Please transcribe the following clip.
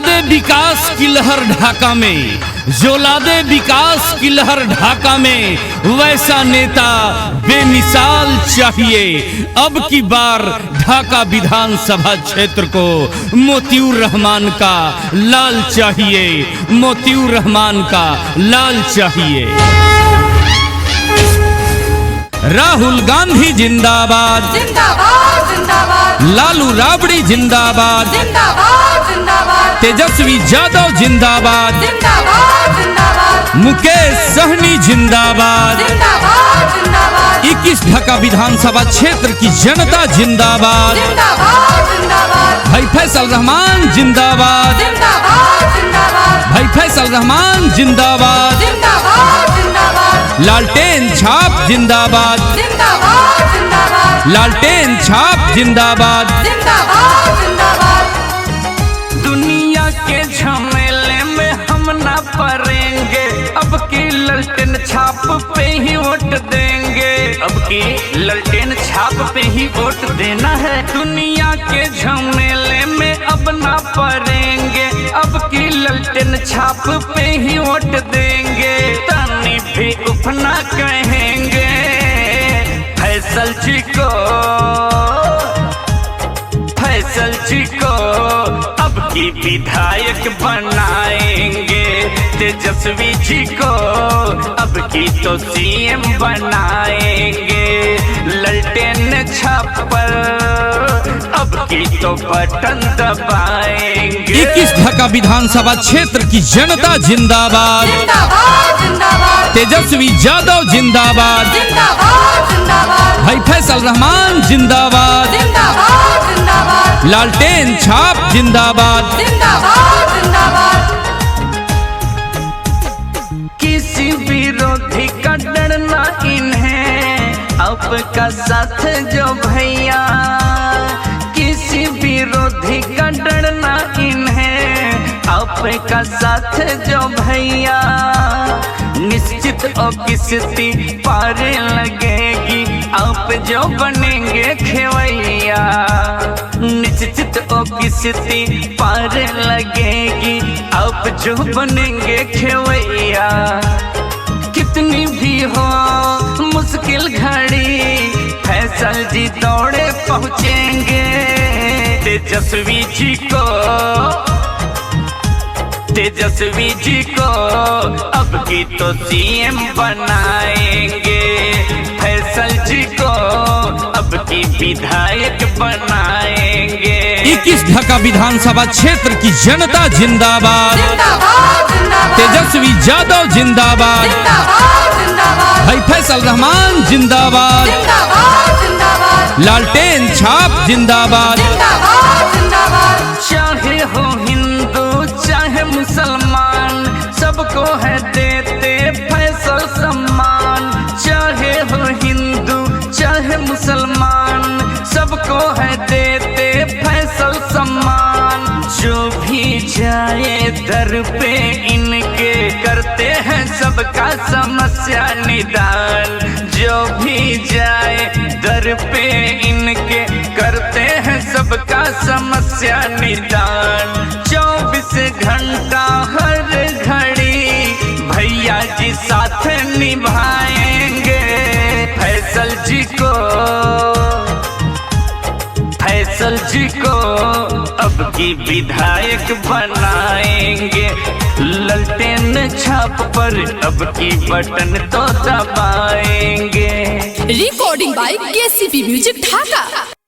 लादे विकास की लहर ढाका में, जो लादे विकास की लहर ढाका में, वैसा नेता बेमिसाल चाहिए। अब की बार ढाका विधानसभा क्षेत्र को मोतियूर रहमान का लाल चाहिए, मोतियूर रहमान का लाल चाहिए। राहुल गांधी जिंदाबाद, जिंदाबाद जिंदाबाद, लालू राबड़ी जिंदाबाद, जिंदाबाद जिंदाबाद, तेजस्वी यादव जिंदाबाद, जिंदाबाद जिंदाबाद, मुकेश सहनी जिंदाबाद, जिंदाबाद जिंदाबाद, 21 ढाका विधानसभा क्षेत्र की जनता जिंदाबाद, जिंदाबाद जिंदाबाद, भाई फैसल रहमान जिंदाबाद, जिंदाबाद जिंदाबाद, भाई फैसल रहमान जिंदाबाद, जिंदाबाद जिंदाबाद, लालटेन छाप जिंदाबाद, जिंदाबाद जिंदाबाद, लालटेन छाप जिंदाबाद। जिंदाबाद जिंदाबाद। दुनिया के झमेले में हम ना पड़ेंगे, अब की लालटेन छाप पे ही वोट देंगे, अब की लालटेन छाप पे ही वोट देना है। दुनिया के झमेले में अब ना पड़ेंगे, अब की लालटेन छाप पे ही वोट देंगे। तनी भी उपना कहेंगे फैसल जी को, फैसल जी को अब की विधायक बनाएंगे। तेजस्वी जी को अब की तो सीएम बनाएंगे। लालटेन छाप पर अब की तो बटन दबाएंगे। 21 ढाका विधानसभा क्षेत्र की जनता जिंदाबाद, जिंदाबाद जिंदाबाद, तेजस्वी यादव जिंदाबाद, जिंदाबाद जिंदाबाद, भाई फैसल रहमान जिंदाबाद, जिंदाबाद जिंदाबाद, लालटेन छाप जिंदाबाद। जिंदाबाद जिंदाबाद। किसी विरोधी का डरना इन्हें आपका साथ जो भैया, किसी विरोधी का डरना इन्हें आपका साथ जो भैया। निश्चित और किस्ती पार लगेगी, आप जो बनेंगे खेवैया। निश्चित और किस्ती पार लगेगी, आप जो बनेंगे खेवैया। कितनी भी हो मुश्किल घड़ी, फैसल जी दौड़े पहुँचेंगे। तेजस्वी जी को, तेजस्वी जी को अब की तो सीएम बनाएंगे। फैसल जी को अब की विधायक बनाएंगे। 21 ढाका विधानसभा क्षेत्र की जनता जिंदाबाद, जिंदाबाद जिंदाबाद, तेजस्वी यादव जिंदाबाद, जिंदाबाद जिंदाबाद, भाई फैसल रहमान जिंदाबाद, जिंदाबाद जिंदाबाद, लालटेन छाप जिंदाबाद। जिंदाबाद जिंदाबाद। चाहे हो हिंदू चाहे मुसलमान, सबको है देते फैसल सम्मान। चाहे हो हिंदू चाहे मुसलमान, सबको है देते फैसल सम्मान। जो भी जाए दर पे इनके, करते हैं सबका समस्या निदान। जो भी जाए दर पे इनके, करते हैं सबका समस्या निदान। 24 घंटा हर घड़ी भैया जी साथ निभाएंगे। फैसल जी को, फैसल जी को अब की विधायक बनाएंगे। लालटेन छाप पर अब की बटन तो दबाएंगे। Recording by KCP music Dhaka.